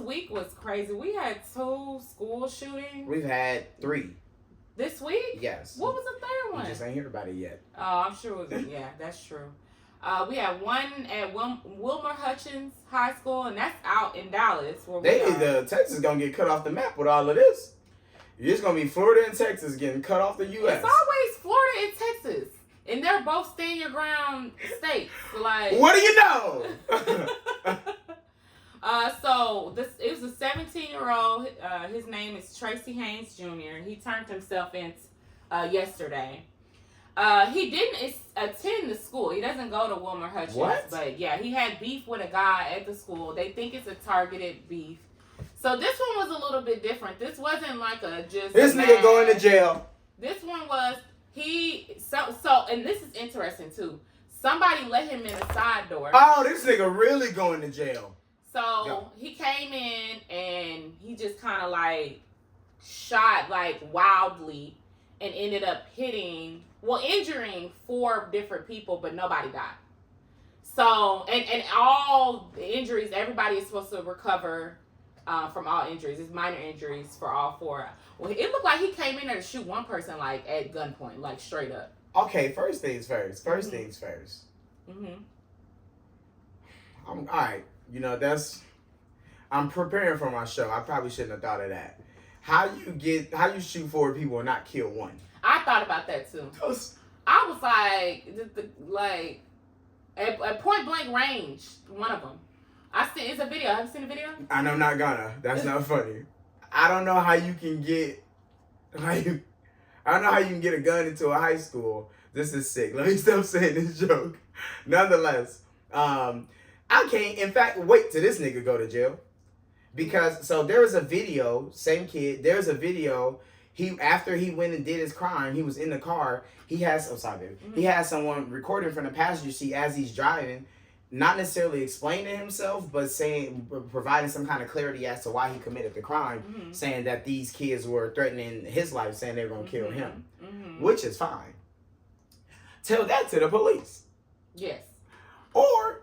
week was crazy. We had 2 school shootings. We've had 3. This week? Yes. What was the third one? You just ain't hear about it yet. Oh, I'm sure it was. Yeah, that's true. We had one at Wilmer-Hutchins High School, and that's out in Dallas. Where Texas gonna get cut off the map with all of this. It's gonna be Florida and Texas getting cut off the U.S. It's always Florida and Texas, and they're both stand your ground states. Like, what do you know? So it was a 17-year-old. His name is Tracy Haynes Jr. He turned himself in yesterday. He didn't attend the school. He doesn't go to Wilmer-Hutchins. What? But yeah, he had beef with a guy at the school. They think it's a targeted beef. So this one was a little bit different. This wasn't like this nigga going to jail. This one was and this is interesting too. Somebody let him in a side door. Oh, this nigga really going to jail. So he came in and he just kind of like shot like wildly and ended up injuring 4 different people, but nobody died. So, and all the injuries, everybody is supposed to recover from all injuries. It's minor injuries for all 4. Well, it looked like he came in there to shoot one person like at gunpoint, like straight up. Okay, first things first. Things first. Mm-hmm. All right. You know, I'm preparing for my show. I probably shouldn't have thought of that. How you shoot 4 people and not kill 1? I thought about that too. I was like, at point blank range, one of them. It's a video. Have you seen the video? And I'm not gonna. That's not funny. I don't know how you can get, I don't know how you can get a gun into a high school. This is sick. Let me stop saying this joke. Nonetheless, I can't, in fact, wait till this nigga go to jail. Because, so there was a video, same kid, there's a video, after he went and did his crime, he was in the car, he has someone recording from the passenger seat as he's driving, not necessarily explaining himself, but providing some kind of clarity as to why he committed the crime, saying that these kids were threatening his life, saying they were going to kill him, which is fine. Tell that to the police. Yes. Or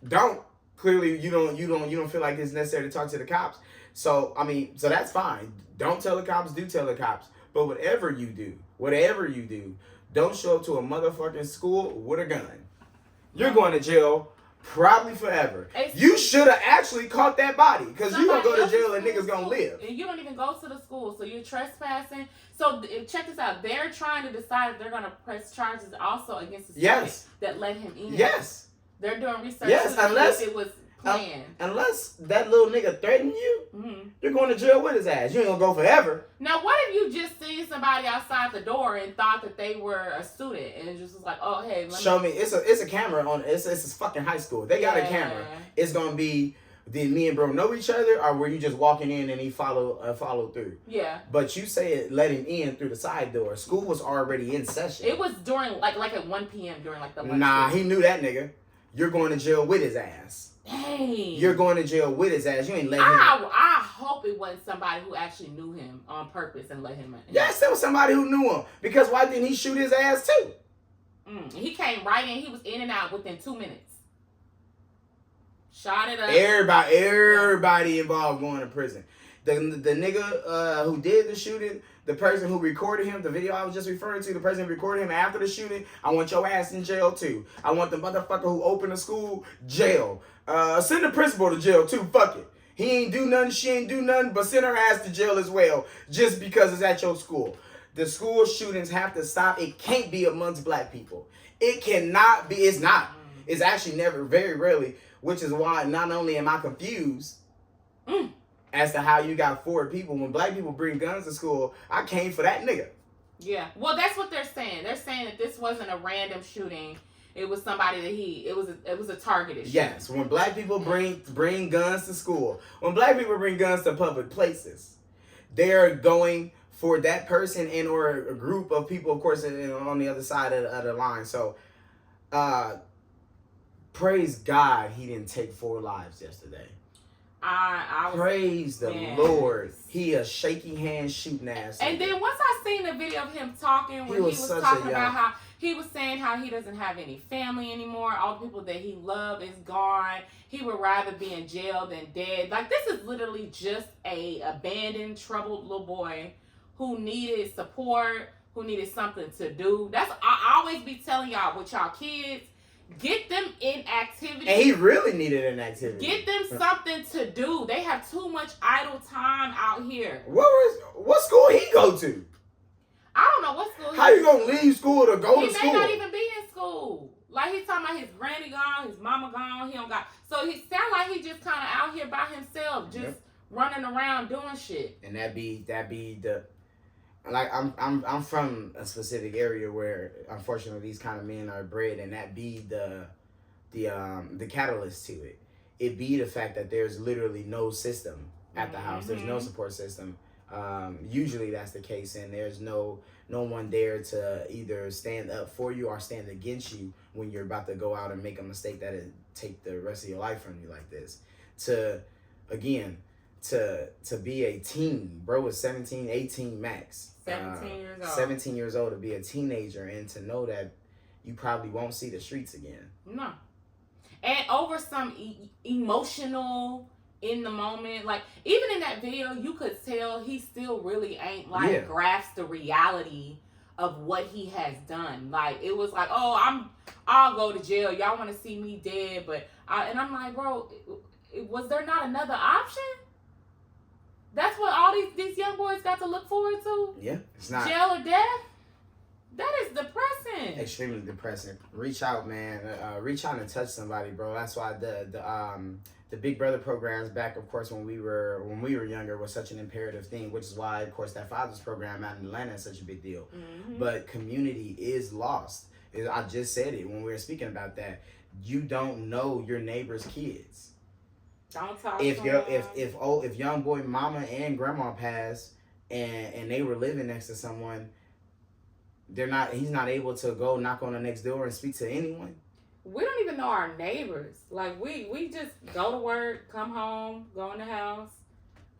don't. Clearly, you don't feel like it's necessary to talk to the cops. So that's fine. Don't tell the cops. Do tell the cops. But whatever you do, don't show up to a motherfucking school with a gun. You're going to jail probably forever. You should have actually caught that body, because you're going to go to jail and niggas going to live. And you don't even go to the school, so you're trespassing. So check this out. They're trying to decide if they're going to press charges also against the student that let him in. Yes. They're doing research. Yes, unless it was planned. Unless that little nigga threatened you, you're going to jail with his ass. You ain't going to go forever. Now, what if you just seen somebody outside the door and thought that they were a student and it just was like, oh, hey, show me. It's a camera on. It's a fucking high school. They got a camera. It's going to be, did me and bro know each other, or were you just walking in and he followed through? Yeah. But you say it let him in through the side door. School was already in session. It was during like at 1 p.m. during like the lunch break. He knew that nigga. You're going to jail with his ass. Dang. You're going to jail with his ass. You ain't letting him. I hope it wasn't somebody who actually knew him on purpose and let him in. Yes, it was somebody who knew him. Because why didn't he shoot his ass too? He came right in. He was in and out within 2 minutes. Shot it up. Everybody involved going to prison. The nigga who did the shooting, the person who recorded him, the video I was just referring to, the person who recorded him after the shooting, I want your ass in jail too. I want the motherfucker who opened the school, jail. Send the principal to jail too, fuck it. He ain't do nothing, she ain't do nothing, but send her ass to jail as well, just because it's at your school. The school shootings have to stop. It can't be amongst black people. It cannot be, it's not. It's actually never, very rarely, which is why not only am I confused, as to how you got 4 people. When black people bring guns to school, I came for that nigga. Yeah. Well, that's what they're saying. They're saying that this wasn't a random shooting. It was somebody that it was a targeted shooting. Yes. When black people bring guns to school, when black people bring guns to public places, they're going for that person and or a group of people, of course, on the other side of the line. So, praise God he didn't take 4 lives yesterday. I was praise the Lord. He a shaky hand shooting ass. And then once I seen the video of him talking, where he was talking about how he was saying how he doesn't have any family anymore. All the people that he loved is gone. He would rather be in jail than dead. Like, this is literally just a abandoned, troubled little boy who needed support, who needed something to do. I always be telling y'all with y'all kids, get them in activity. And he really needed an activity. Get them something to do. They have too much idle time out here. What school he go to? I don't know what school. How you gonna leave school to go to school? He may not even be in school. Like, he's talking about his granny gone, his mama gone. He don't got. So he sound like he just kind of out here by himself, just running around doing shit. And that be the. Like, I'm from a specific area where, unfortunately, these kind of men are bred, and that be the catalyst to it. It be the fact that there's literally no system at the house. There's no support system. Usually that's the case, and there's no one there to either stand up for you or stand against you when you're about to go out and make a mistake that it take the rest of your life from you like this. To be a teen, bro, was 17, 18 max. 17 years old. 17 years old, to be a teenager and to know that you probably won't see the streets again. No. And over some emotional, in the moment, like, even in that video, you could tell he still really ain't, like, grasped the reality of what he has done. Like, it was like, oh, I'll go to jail. Y'all want to see me dead, but, and I'm like, bro, was there not another option? That's what all these young boys got to look forward to? Yeah, it's not. Jail or death? That is depressing. Extremely depressing. Reach out, man. Reach out and touch somebody, bro. That's why the Big Brother programs back, of course, when we were younger was such an imperative thing, which is why, of course, that Father's program out in Atlanta is such a big deal. Mm-hmm. But community is lost. I just said it when we were speaking about that. You don't know your neighbor's kids. Don't talk if young boy mama and grandma passed and they were living next to someone, he's not able to go knock on the next door and speak to anyone. We don't even know our neighbors. Like, we just go to work, come home, go in the house.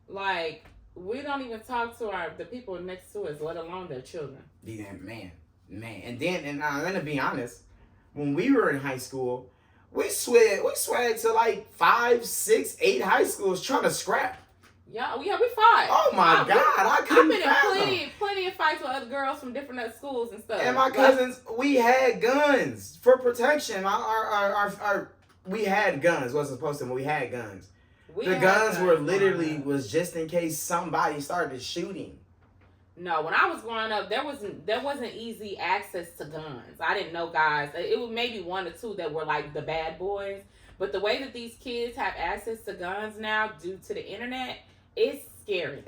Like, we don't even talk to the people next to us, let alone their children. Yeah, man. And then, let me be honest, when we were in high school, we sweat to like 5, 6, 8 high schools trying to scrap. Yeah, we fought. Oh my God, I couldn't I've been in plenty of fights with other girls from different schools and stuff. And my cousins, we had guns for protection. We had guns. Wasn't supposed to, but we had guns. The guns were literally was just in case somebody started shooting. No, when I was growing up, there wasn't easy access to guns. I didn't know guys. It was maybe 1 or 2 that were like the bad boys. But the way that these kids have access to guns now due to the internet, it's scary.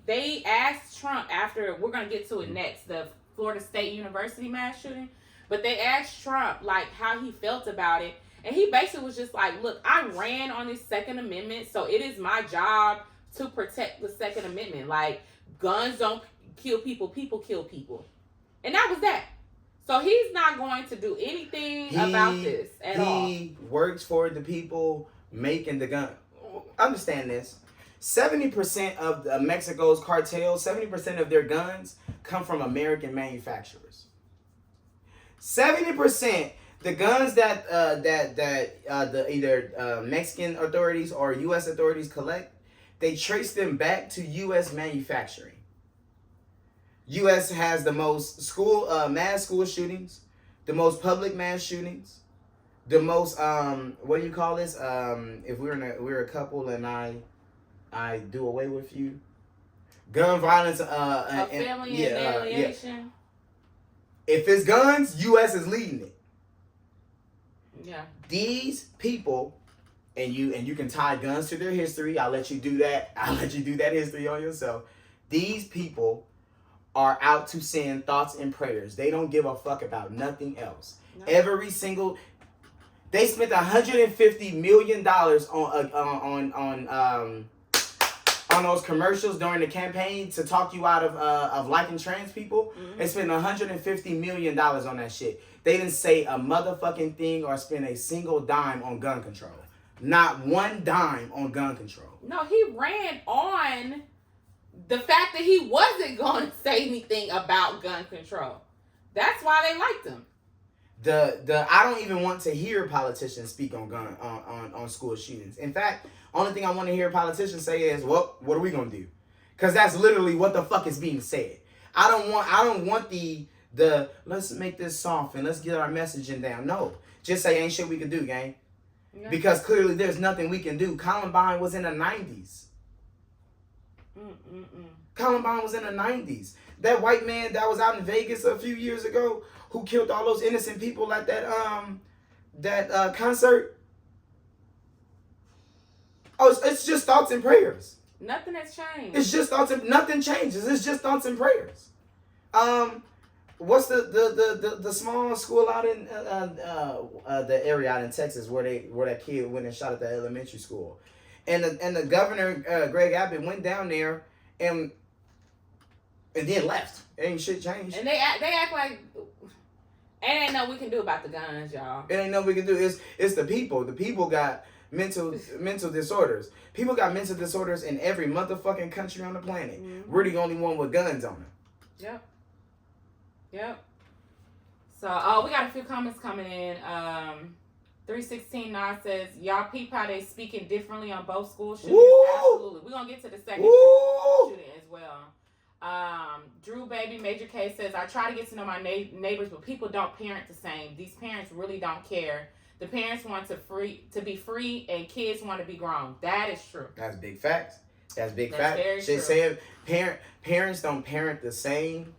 They asked Trump after, we're going to get to it next, the Florida State University mass shooting. But they asked Trump like how he felt about it. And he basically was just like, look, I ran on this Second Amendment, so it is my job to protect the Second Amendment. Like, guns don't kill people, people kill people. And that was that. So he's not going to do anything about this at all. He works for the people making the gun. Understand this. 70% of Mexico's cartels, 70% of their guns come from American manufacturers. 70%, the guns that either Mexican authorities or U.S. authorities collect, they trace them back to U.S. manufacturing. U.S. has the most mass school shootings, the most public mass shootings, the most what do you call this? If we're a couple and I do away with you, gun violence, family annihilation. Yeah. If it's guns, U.S. is leading it. Yeah. These people, and you can tie guns to their history. I'll let you do that. I'll let you do that history on yourself. These people are out to send thoughts and prayers. They don't give a fuck about nothing else. No. They spent $150 million on those commercials during the campaign to talk you out of liking trans people. Mm-hmm. They spent $150 million on that shit. They didn't say a motherfucking thing or spend a single dime on gun control. Not one dime on gun control. No, he ran on the fact that he wasn't going to say anything about gun control. That's why they liked him. I don't even want to hear politicians speak on on school shootings. In fact, only thing I want to hear politicians say is, "Well, what are we gonna do?" Because that's literally what the fuck is being said. I don't want the let's make this soft and let's get our messaging down. No, just say ain't shit we can do, gang. Yeah. Because clearly there's nothing we can do. Columbine was in the 90s. Columbine was in the 90s. That white man that was out in Vegas a few years ago who killed all those innocent people at that concert. Oh, it's just thoughts and prayers. Nothing has changed. It's just thoughts and nothing changes. It's just thoughts and prayers. What's the small school out in the area out in Texas where that kid went and shot at the elementary school, and the governor Greg Abbott went down there and then left. Ain't shit changed. And they act like it ain't nothing we can do about the guns, y'all. It ain't nothing we can do. It's the people. The people got mental disorders. People got mental disorders in every motherfucking country on the planet. Mm-hmm. We're the only one with guns on them. Yep. So, we got a few comments coming in. 316 Nas says, y'all peep how they speaking differently on both school shootings. Woo! Absolutely. We're going to get to the second shooting as well. Drew Baby Major K says, I try to get to know my neighbors, but people don't parent the same. These parents really don't care. The parents want to be free, and kids want to be grown. That is true. That's big facts. That's big That's facts. Very Shit true. Saying parents don't parent the same.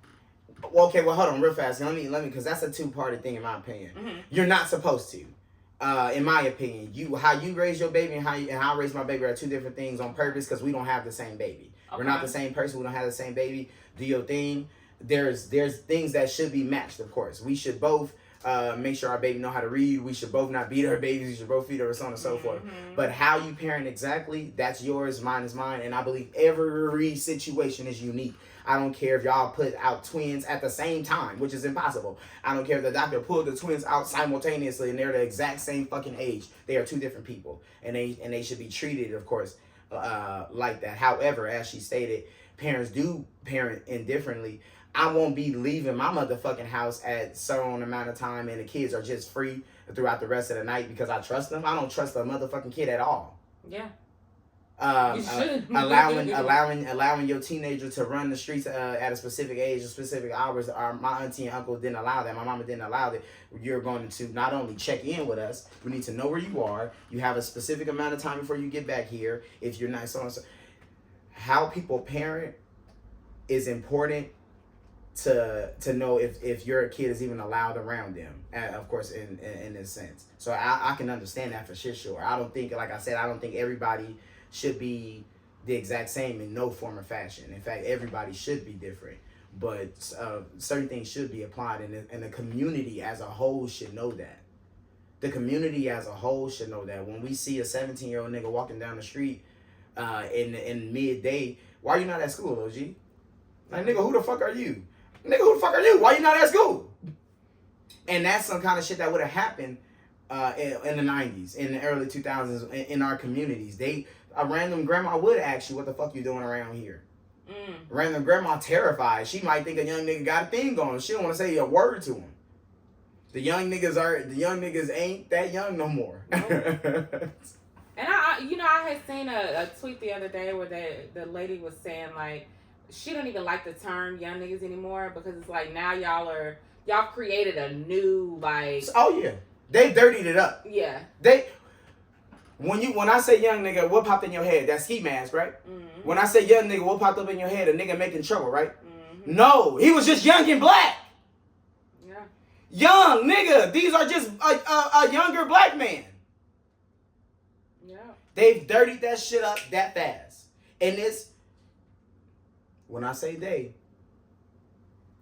Okay, well, hold on real fast. Let me, because that's a two-parted thing in my opinion. Mm-hmm. You're not supposed to. In my opinion, how you raise your baby and how I raise my baby are two different things on purpose because we don't have the same baby. Okay. We're not the same person. We don't have the same baby. Do your thing. There's things that should be matched, of course. We should both make sure our baby know how to read. We should both not beat our babies. We should both feed her, so on and so forth. But how you parent exactly, that's yours, mine is mine. And I believe every situation is unique. I don't care if y'all put out twins at the same time, which is impossible. I don't care if the doctor pulled the twins out simultaneously and they're the exact same fucking age. They are two different people, and they should be treated, of course, like that. However, as she stated, parents do parent indifferently. I won't be leaving my motherfucking house at certain amount of time and the kids are just free throughout the rest of the night because I trust them. I don't trust a motherfucking kid at all. Yeah. You should. allowing your teenager to run the streets at a specific age or specific hours. My auntie and uncle didn't allow that. My mama didn't allow that. You're going to not only check in with us, we need to know where you are. You have a specific amount of time before you get back here. If you're not so. How people parent is important to know if your kid is even allowed around them, of course, in this sense. So I can understand that for sure. I don't think, like I said, I don't think everybody should be the exact same in no form or fashion. In fact, everybody should be different. But certain things should be applied, and the community as a whole should know that. The community as a whole should know that. When we see a 17-year-old nigga walking down the street in midday, why are you not at school, OG? Like, nigga, who the fuck are you? Nigga, who the fuck are you? Why you not at school? And that's some kind of shit that would have happened in the 90s, in the early 2000s, in our communities. A random grandma would ask you, what the fuck you doing around here? Random grandma terrified. She might think a young nigga got a thing going. She don't want to say a word to him. The young niggas ain't that young no more. Nope. And I had seen a tweet the other day where the lady was saying, like, she don't even like the term young niggas anymore because it's like now y'all created a new, like. Oh yeah, they dirtied it up. Yeah. When I say young nigga, what popped in your head? That ski mask, right? Mm-hmm. When I say young nigga, what popped up in your head? A nigga making trouble, right? Mm-hmm. No, he was just young and black. Yeah. Young nigga, these are just a younger black man. Yeah. They've dirtied that shit up that fast, and it's. When I say they,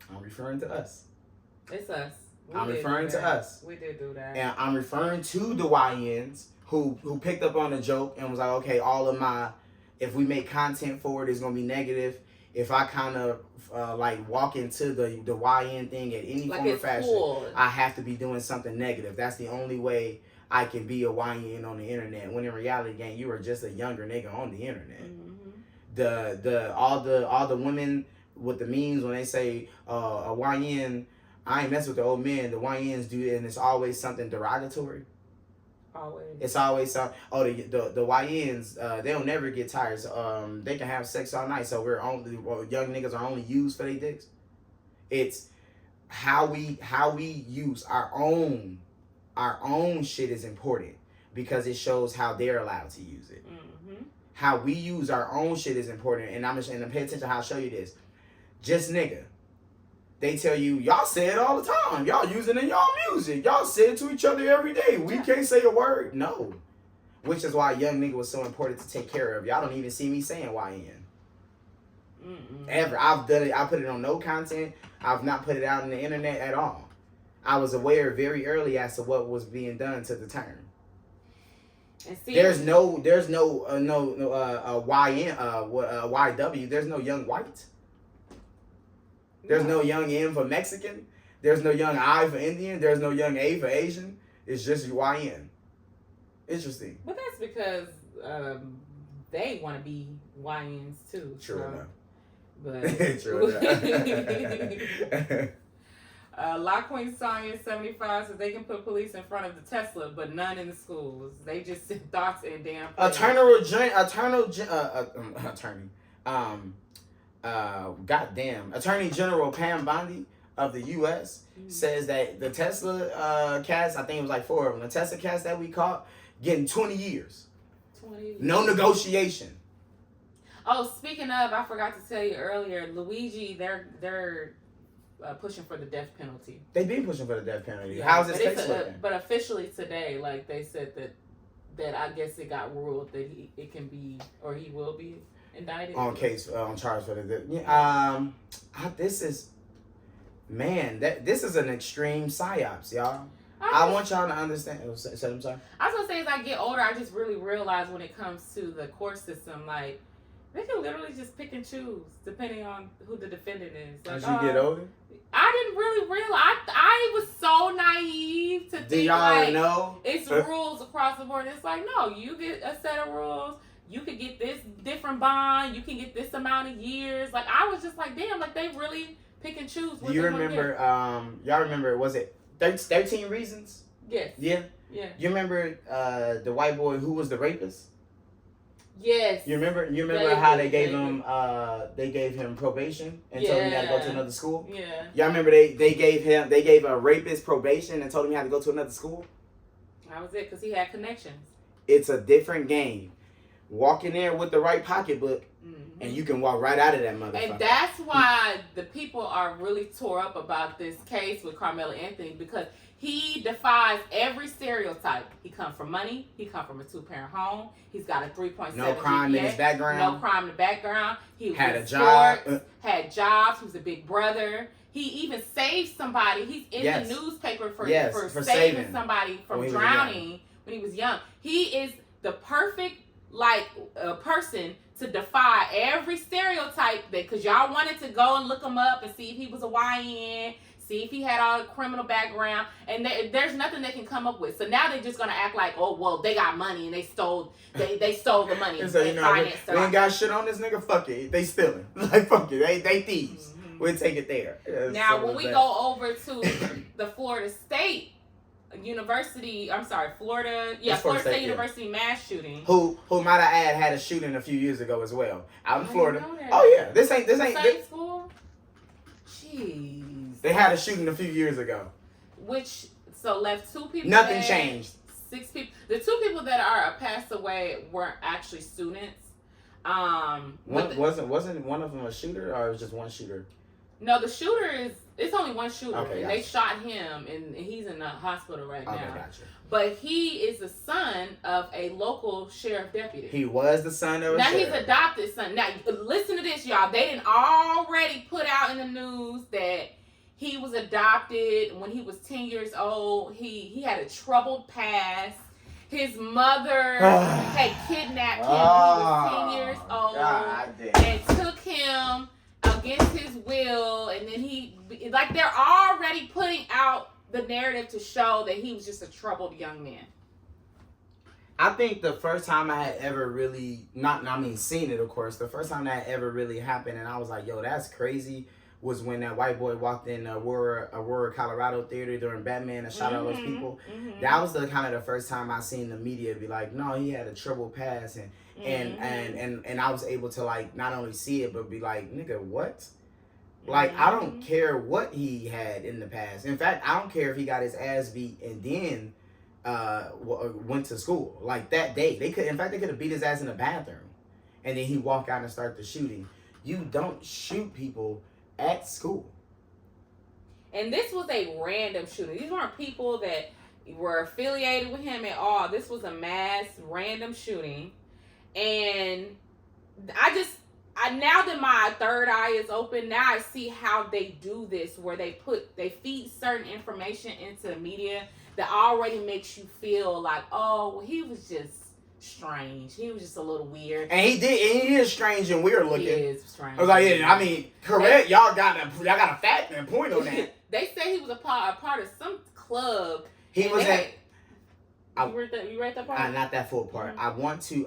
I'm referring to us. It's us. I'm referring to us. We did do that. And I'm referring to the YNs who picked up on the joke and was like, okay, if we make content for it, it's going to be negative. If I kind of walk into the YN thing at any form or fashion, cool. I have to be doing something negative. That's the only way I can be a YN on the internet. When in reality, gang, you are just a younger nigga on the internet. All the women with the memes when they say a YN, I ain't mess with the old men. The YNs do it, and it's always something derogatory. Always. It's always something. Oh, the YNs, they'll never get tired. So, they can have sex all night. So young niggas are only used for their dicks. It's how we use our own shit is important because it shows how they're allowed to use it. How we use our own shit is important, and I'm gonna pay attention how I show you this. Just nigga. They tell you, y'all say it all the time. Y'all use it in y'all music. Y'all say it to each other every day. We can't say a word. No. Which is why young nigga was so important to take care of. Y'all don't even see me saying YN. Ever. I've done it. I put it on no content. I've not put it out on the internet at all. I was aware very early as to what was being done to the term. And see, there's no YN, YW. There's no young white. There's no young M for Mexican. There's no young I for Indian. There's no young A for Asian. It's just YN. Interesting. But that's because they want to be YNs too. True enough. But True enough. La Queen Sonya 75 says they can put police in front of the Tesla, but none in the schools. They just send thoughts in damn. Attorney. Attorney General Pam Bondi of the U.S. says that the Tesla cats, I think it was like 4 of them, the Tesla cats that we caught, getting 20 years. 20 years. No negotiation. Oh, speaking of, I forgot to tell you earlier, Luigi, they're pushing for the death penalty. They've been pushing for the death penalty. Yeah, how's this case looking? But officially today, like they said that I guess it got ruled that it can be, or he will be indicted on charge for the death. This is an extreme psyops, y'all. I want y'all to understand. I'm sorry. I was gonna say, as I get older, I just really realize when it comes to the court system, like they can literally just pick and choose depending on who the defendant is. Like, as you get older, I didn't really realize. I was so naive to think like know it's rules across the board. It's like, no, you get a set of rules. You could get this different bond. You can get this amount of years. Like, I was just like, damn, like they really pick and choose. Do you remember? Y'all remember? Was it 13 Reasons? Yes. Yeah. Yeah. You remember the white boy who was the rapist? Yes. You remember how they gave him probation and told him he had to go to another school? Yeah. Y'all remember they gave a rapist probation and told him he had to go to another school? That was it, because he had connections. It's a different game. Walk in there with the right pocketbook, and you can walk right out of that motherfucker. And that's why the people are really tore up about this case with Carmelo Anthony, because he defies every stereotype. He come from money. He come from a 2-parent home. He's got a 3.7 No crime GPA, in his background. No crime in the background. He had was a job. Had jobs. He was a big brother. He even saved somebody. He's in the newspaper for saving somebody from drowning when he was young. He is the perfect person to defy every stereotype, that because y'all wanted to go and look him up and see if he was a YN, see if he had all the criminal background, and there's nothing they can come up with. So now they're just gonna act like, oh well, they got money and they stole the money and so, financed we ain't got shit on this nigga. Fuck it, they stealing. Like fuck it, they thieves. We'll take it there. Now when we go over to the Florida State University, Florida State University mass shooting. Who might I add had a shooting a few years ago as well out in Florida. Oh yeah, this ain't same school. Jeez. They had a shooting a few years ago. Left 2 people. Nothing changed. 6 people. The 2 people that are passed away weren't actually students. Wasn't one of them a shooter, or it was just one shooter? No, the shooter it's only one shooter. Okay, and they shot him, and he's in the hospital right now. Gotcha. But he is the son of a local sheriff deputy. He was the son of a sheriff. Now he's adopted son. Now listen to this, y'all. They didn't already put out in the news that he was adopted when he was 10 years old. He had a troubled past. His mother had kidnapped him when he was 10 years old and took him against his will, and then they're already putting out the narrative to show that he was just a troubled young man. I think the first time I had ever really seen it, of course. The first time that ever really happened, and I was like, "Yo, that's crazy," was when that white boy walked in Aurora, Colorado theater during Batman and shot all those people. That was the kind of the first time I seen the media be like, "No, he had a troubled past," and I was able to like not only see it but be like, "Nigga, what?" Like, I don't care what he had in the past. In fact, I don't care if he got his ass beat and then went to school. Like, that day. They could have beat his ass in the bathroom. And then he walked out and started the shooting. You don't shoot people at school. And this was a random shooting. These weren't people that were affiliated with him at all. This was a mass random shooting. And now that my third eye is open, now I see how they do this, where they feed certain information into the media that already makes you feel like, oh, he was just strange. He was just a little weird. And he is strange and weird looking. He is strange. I was like, yeah, I mean, correct. Y'all got a fact and point on that. They say he was a part of some club. He was at. You read that part? Not that full part. I actually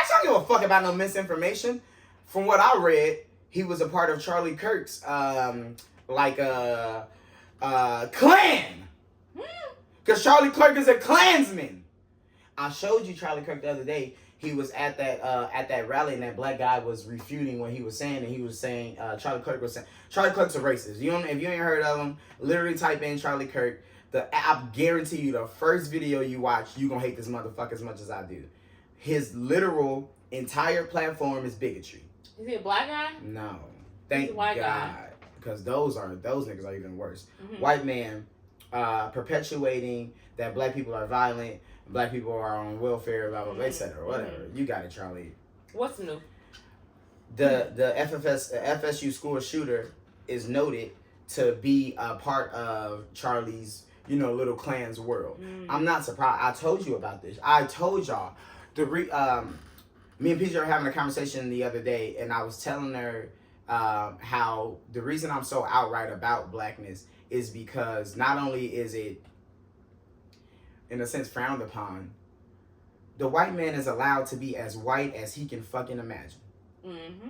don't give a fuck about no misinformation. From what I read, he was a part of Charlie Kirk's clan. Because Charlie Kirk is a Klansman. I showed you Charlie Kirk the other day. He was at that rally, and that black guy was refuting what he was saying, and he was saying Charlie Kirk's a racist. If you ain't heard of him, literally type in Charlie Kirk. I guarantee you, the first video you watch, you gonna hate this motherfucker as much as I do. His literal entire platform is bigotry. Is he a black guy? No, thank God, because those niggas are even worse. White man perpetuating that black people are violent, black people are on welfare, blah blah blah, etc. Whatever. You got it, Charlie. What's new? The FSU school shooter is noted to be a part of Charlie's, little clan's world. I'm not surprised. I told you about this. I told y'all. Me and PJ were having a conversation the other day, and I was telling her how the reason I'm so outright about blackness is because not only is it, in a sense, frowned upon, the white man is allowed to be as white as he can fucking imagine.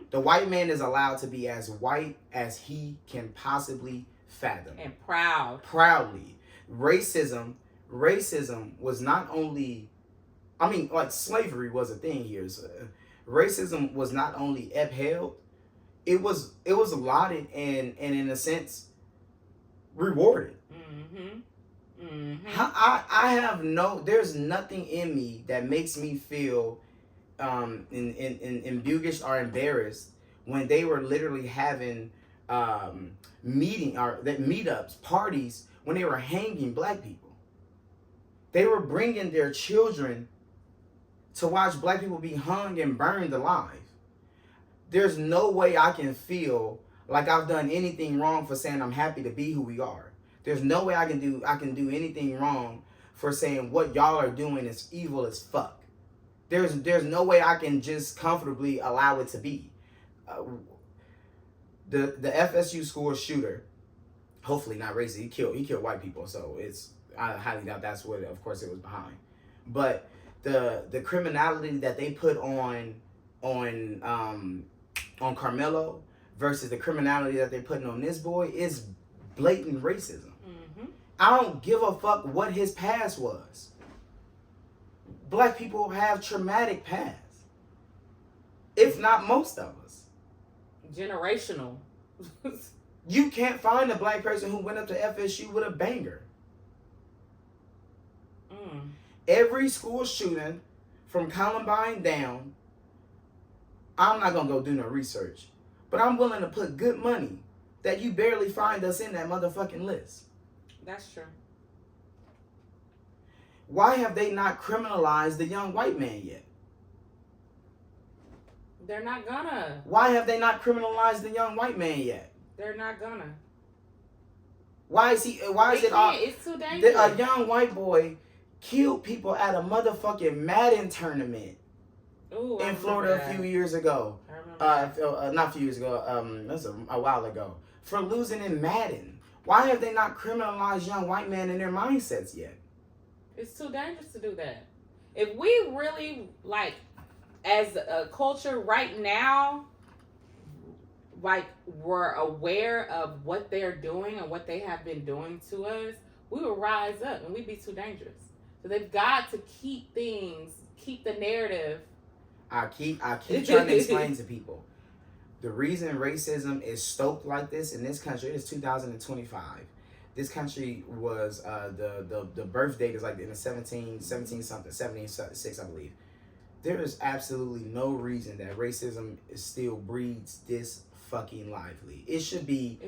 The white man is allowed to be as white as he can possibly fathom. And proudly. Racism was not only, slavery was a thing here. So racism was not only upheld, it was lauded and in a sense rewarded. There's nothing in me that makes me feel embuggished or embarrassed when they were literally having meetups, parties, when they were hanging black people. They were bringing their children to watch black people be hung and burned alive. There's no way I can feel like I've done anything wrong for saying I'm happy to be who we are. There's no way I can do anything wrong for saying what y'all are doing is evil as fuck. There's no way I can just comfortably allow it to be. The FSU school shooter, hopefully not racist. He killed white people, so I highly doubt that's what, of course, it was behind. But the criminality that they put on Carmelo versus the criminality that they're putting on this boy is blatant racism. I don't give a fuck what his past was. Black people have traumatic pasts, if not most of us. Generational. You can't find a black person who went up to FSU with a banger. Every school shooting from Columbine down, I'm not going to go do no research, but I'm willing to put good money that you barely find us in that motherfucking list. That's true. Why have they not criminalized the young white man yet? They're not gonna. Why have they not criminalized the young white man yet? They're not gonna. Why is it all? It's too dangerous. A young white boy killed people at a motherfucking Madden tournament in Florida a few years ago. Not a few years ago. That's a while ago. For losing in Madden. Why have they not criminalized young white men in their mindsets yet? It's too dangerous to do that. if we really like as a culture right now, like we're aware of what they're doing and what they have been doing to us, we will rise up and we'd be too dangerous. So they've got to keep the narrative. I keep trying to explain to people. The reason racism is stoked like this in this country, it is 2025. This country was the birth date is like in the 17 something, 76, I believe. There is absolutely no reason that racism still breeds this fucking lively. It should be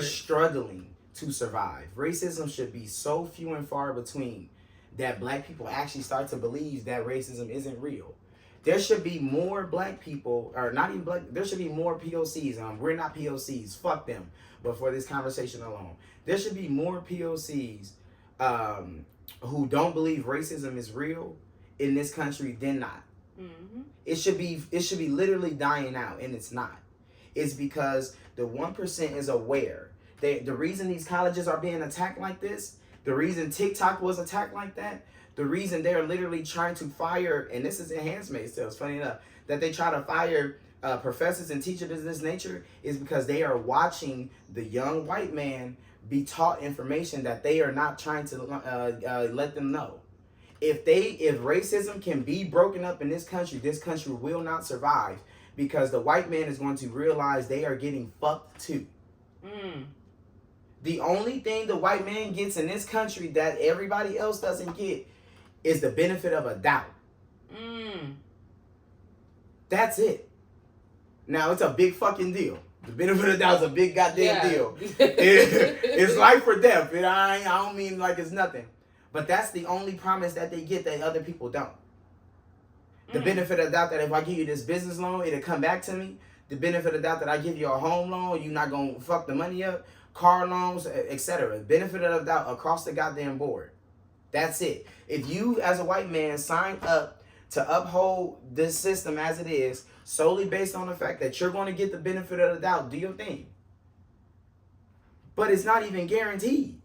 struggling to survive. Racism should be so few and far between that black people actually start to believe that racism isn't real. There should be more black people, or not even black, there should be more POCs. We're not POCs, fuck them. But for this conversation alone, there should be more POCs who don't believe racism is real in this country than not. Mm-hmm. It should be literally dying out, and it's not. It's because the 1% is aware. The reason these colleges are being attacked like this, the reason TikTok was attacked like that, the reason they're literally trying to fire, and this is in Handmaid's Tale, it's funny enough, that they try to fire professors and teachers of this nature is because they are watching the young white man be taught information that they are not trying to let them know. If racism can be broken up in this country will not survive because the white man is going to realize they are getting fucked too. Mm. The only thing the white man gets in this country that everybody else doesn't get is the benefit of a doubt. Mm. That's it. Now, it's a big fucking deal. The benefit of the doubt is a big goddamn deal. It's life or death. I don't mean like it's nothing. But that's the only promise that they get that other people don't. The benefit of the doubt that if I give you this business loan, it'll come back to me. The benefit of the doubt that I give you a home loan, you're not going to fuck the money up. Car loans, etc. Benefit of the doubt across the goddamn board. That's it. If you, as a white man, sign up to uphold this system as it is, solely based on the fact that you're going to get the benefit of the doubt, do your thing. But it's not even guaranteed.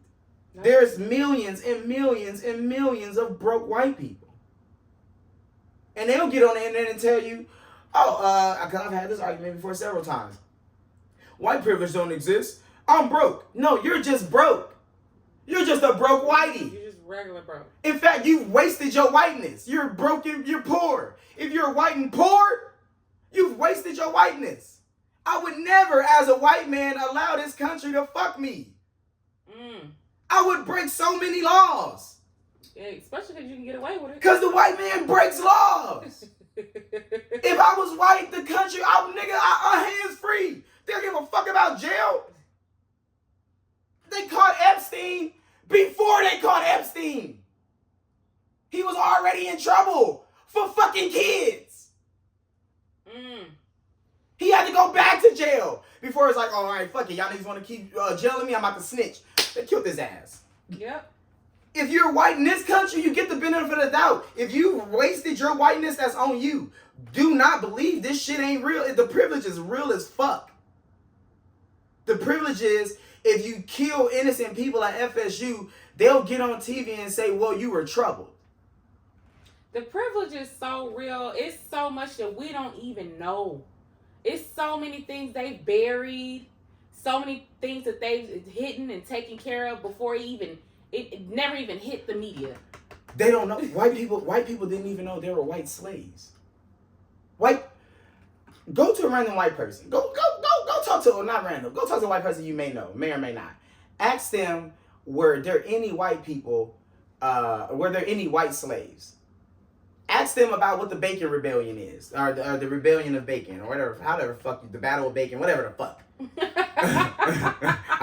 No. There's millions and millions and millions of broke white people. And they'll get on the internet and tell you, because I've had this argument before several times. White privilege don't exist. I'm broke. No, you're just broke. You're just a broke whitey. You're just regular broke. In fact, you've wasted your whiteness. You're broken, you're poor. If you're white and poor, you've wasted your whiteness. I would never, as a white man, allow this country to fuck me. I would break so many laws. Yeah, especially because you can get away with it. Because the white man breaks laws. If I was white, the country, our hands free. They don't give a fuck about jail. They caught Epstein before they caught Epstein. He was already in trouble for fucking kids. He had to go back to jail before it's like, all right, fuck it. Y'all niggas want to keep jailing me? I'm about to snitch. They killed his ass. Yep. If you're white in this country, you get the benefit of the doubt. If you wasted your whiteness, that's on you. Do not believe this shit ain't real. The privilege is real as fuck. The privilege is if you kill innocent people at FSU, they'll get on TV and say, well, you were troubled. The privilege is so real. It's so much that we don't even know. It's so many things they've buried. So many things that they've hidden and taken care of before it never even hit the media. They don't know. White people didn't even know there were white slaves. Go to a random white person. Go talk to not random. Go talk to a white person you may know, may or may not. Ask them, were there any white people? Were there any white slaves? Ask them about what the Bacon Rebellion is, or the Rebellion of Bacon, or whatever. However, fuck the Battle of Bacon, whatever the fuck.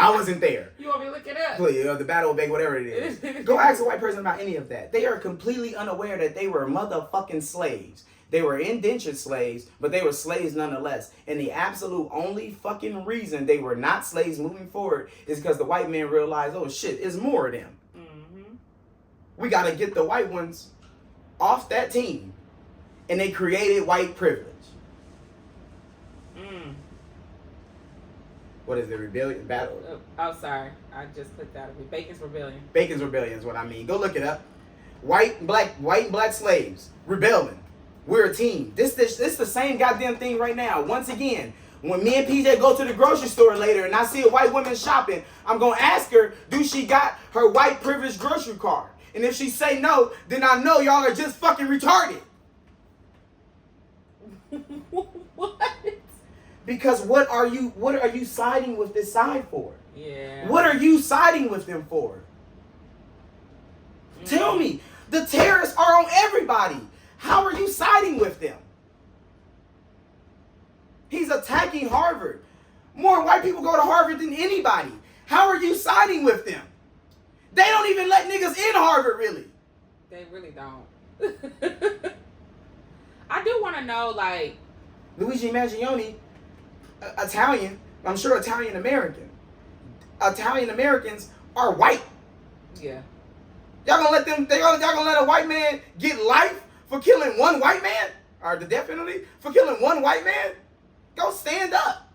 I wasn't there. You want me to look it up? Please, the Battle of Bacon, whatever it is. Go ask a white person about any of that. They are completely unaware that they were motherfucking slaves. They were indentured slaves, but they were slaves nonetheless. And the absolute only fucking reason they were not slaves moving forward is because the white man realized, oh shit, it's more of them. Mm-hmm. We gotta get the white ones off that team. And they created white privilege. What is the rebellion battle? Oh, sorry. I just clicked out of it. Bacon's Rebellion. Bacon's Rebellion is what I mean. Go look it up. white and black slaves rebelling. We're a team. This the same goddamn thing right now. Once again, when me and PJ go to the grocery store later and I see a white woman shopping, I'm going to ask her, do she got her white privileged grocery card? And if she say no, then I know y'all are just fucking retarded. What? Because what are you siding with this side for? Yeah. What are you siding with them for? Tell me. The terrorists are on everybody. How are you siding with them? He's attacking Harvard. More white people go to Harvard than anybody. How are you siding with them? They don't even let niggas in Harvard, really. They really don't. I do want to know, like... Luigi Mangione, Italian, I'm sure Italian-American. Italian-Americans are white. Yeah. Y'all gonna let y'all gonna let a white man get life for killing one white man? Or the death penalty for killing one white man? Go stand up.